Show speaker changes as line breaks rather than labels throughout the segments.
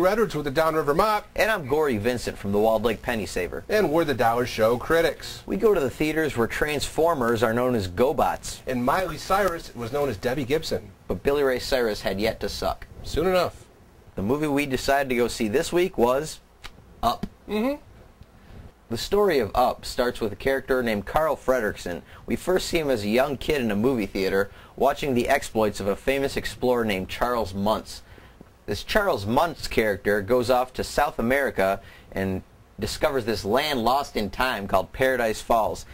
Drew Edwards with the Downriver Mop.
And I'm Gory Vincent from the Walled Lake Penny Saver.
And we're the Dollar Show critics.
We go to the theaters where Transformers are known as GoBots.
And Miley Cyrus was known as Debbie Gibson.
But Billy Ray Cyrus had yet to suck.
Soon enough.
The movie we decided to go see this week was Up. The story of Up starts with a character named Carl Fredricksen. We first see him as a young kid in a movie theater watching the exploits of a famous explorer named Charles Muntz. This Charles Muntz character goes off to South America and discovers this land lost in time called Paradise Falls.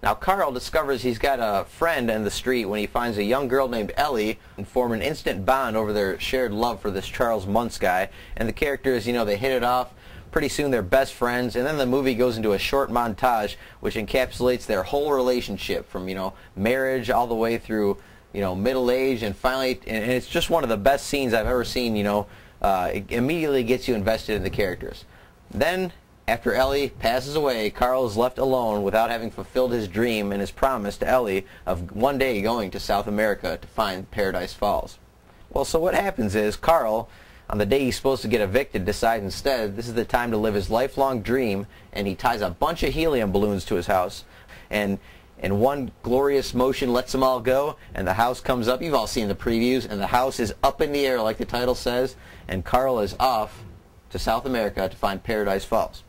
Now Carl discovers he's got a friend in the street when he finds a young girl named Ellie and form an instant bond over their shared love for this Charles Muntz guy. And the characters, you know, they hit it off. Pretty soon they're best friends, and then the movie goes into a short montage which encapsulates their whole relationship from, you know, marriage all the way through, you know, middle age, and finally, and it's just one of the best scenes I've ever seen. You know, it immediately gets you invested in the characters. Then, after Ellie passes away, Carl is left alone without having fulfilled his dream and his promise to Ellie of one day going to South America to find Paradise Falls. Well, so what happens is Carl, on the day he's supposed to get evicted, decides instead this is the time to live his lifelong dream, and he ties a bunch of helium balloons to his house, and in one glorious motion lets them all go, and the house comes up. You've all seen the previews, and the house is up in the air like the title says, and Carl is off to South America to find Paradise Falls.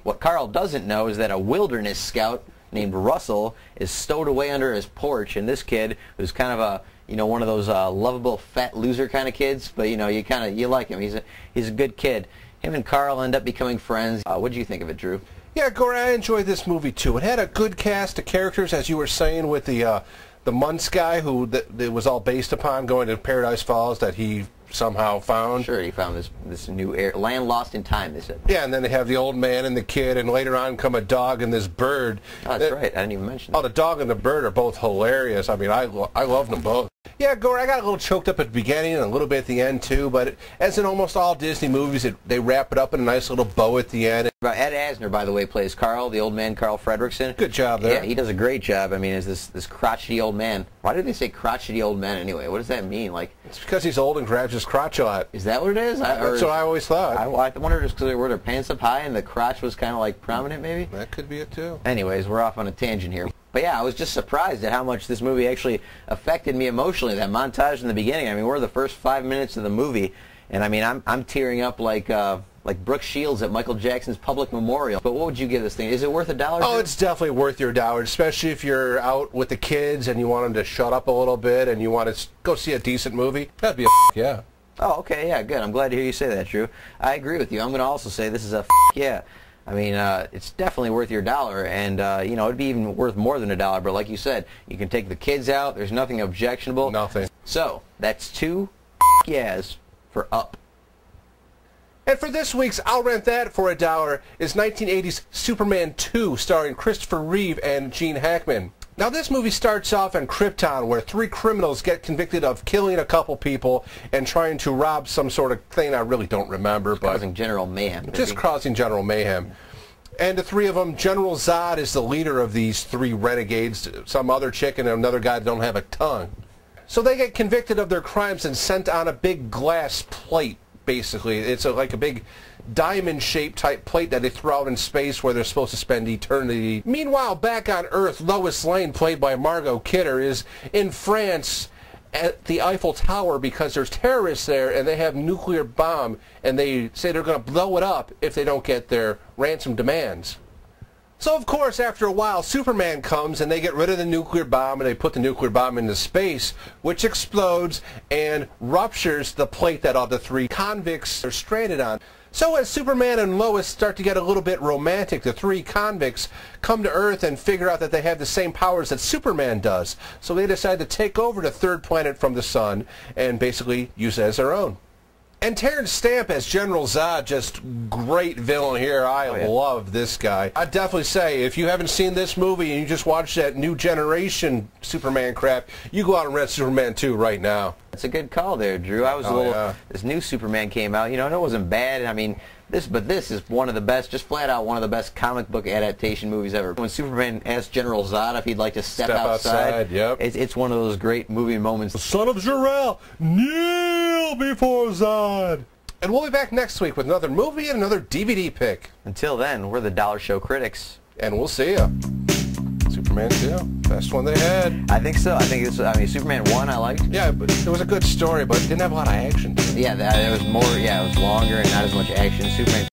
What Carl doesn't know is that a wilderness scout named Russell is stowed away under his porch, and this kid, who's kind of a, you know, one of those lovable fat loser kind of kids, but you know, you like him. He's a good kid. Him and Carl end up becoming friends. What did you think of it, Drew?
Yeah, Gory, I enjoyed this movie too. It had a good cast of characters, as you were saying, with the Muntz guy who it was all based upon going to Paradise Falls that he somehow found.
Sure, he found this new land lost in time, they said.
Yeah, and then they have the old man and the kid, and later on come a dog and this bird.
Oh, that's right. I didn't even mention that.
Oh, the dog and the bird are both hilarious. I mean, I love them both. Yeah, Gory, I got a little choked up at the beginning and a little bit at the end, too, but as in almost all Disney movies, they wrap it up in a nice little bow at the end.
Ed Asner, by the way, plays Carl, the old man, Carl Fredricksen.
Good job there.
Yeah, he does a great job. I mean, as this crotchety old man. Why do they say crotchety old man anyway? What does that mean? Like,
it's because he's old and grabs his crotch a lot.
Is that what it is?
That's what I always thought.
I wonder if it's because they wore their pants up high and the crotch was kind of like prominent, maybe?
That could be it, too.
Anyways, we're off on a tangent here. But yeah, I was just surprised at how much this movie actually affected me emotionally. That montage in the beginning, I mean, we're the first 5 minutes of the movie, and I mean, I'm tearing up like Brooke Shields at Michael Jackson's public memorial. But what would you give this thing? Is it worth $1?
Oh, it's definitely worth your dollar, especially if you're out with the kids and you want them to shut up a little bit and you want to go see a decent movie. That'd be a yeah.
Oh, okay, yeah, good. I'm glad to hear you say that, Drew. I agree with you. I'm going to also say this is a yeah. I mean, it's definitely worth your dollar, and, you know, it'd be even worth more than $1, but like you said, you can take the kids out, there's nothing objectionable.
Nothing.
So, that's 2 yeahs for Up.
And for this week's I'll Rent That for $1 is 1980's Superman 2, starring Christopher Reeve and Gene Hackman. Now this movie starts off in Krypton, where 3 criminals get convicted of killing a couple people and trying to rob some sort of thing I really don't remember. But
causing general mayhem.
Just causing general mayhem. And the 3 of them, General Zod is the leader of these 3 renegades, some other chick and another guy that don't have a tongue. So they get convicted of their crimes and sent on a big glass plate, basically. It's like a big diamond-shaped type plate that they throw out in space where they're supposed to spend eternity. Meanwhile, back on Earth, Lois Lane, played by Margot Kidder, is in France at the Eiffel Tower because there's terrorists there and they have nuclear bomb, and they say they're going to blow it up if they don't get their ransom demands. So, of course, after a while, Superman comes and they get rid of the nuclear bomb and they put the nuclear bomb into space, which explodes and ruptures the plate that all the 3 convicts are stranded on. So as Superman and Lois start to get a little bit romantic, the 3 convicts come to Earth and figure out that they have the same powers that Superman does. So they decide to take over the 3rd planet from the sun and basically use it as their own. And Terrence Stamp as General Zod, just great villain here. I love this guy. I'd definitely say, if you haven't seen this movie and you just watched that new generation Superman crap, you go out and rent Superman 2 right now.
That's a good call there, Drew. I was this new Superman came out, you know, and it wasn't bad. I mean, this is one of the best, just flat out one of the best comic book adaptation movies ever. When Superman asked General Zod if he'd like to step outside,
yep.
It's one of those great movie moments.
The son of Jor-El, kneel before Zod. And we'll be back next week with another movie and another DVD pick.
Until then, we're the Dollar Show critics.
And we'll see ya. Superman 2, best one they had.
I think so. I think it's. I mean, Superman 1 I liked.
Yeah, but it was a good story, but it didn't have a lot of action to it.
Yeah, it was more. Yeah, it was longer and not as much action. Superman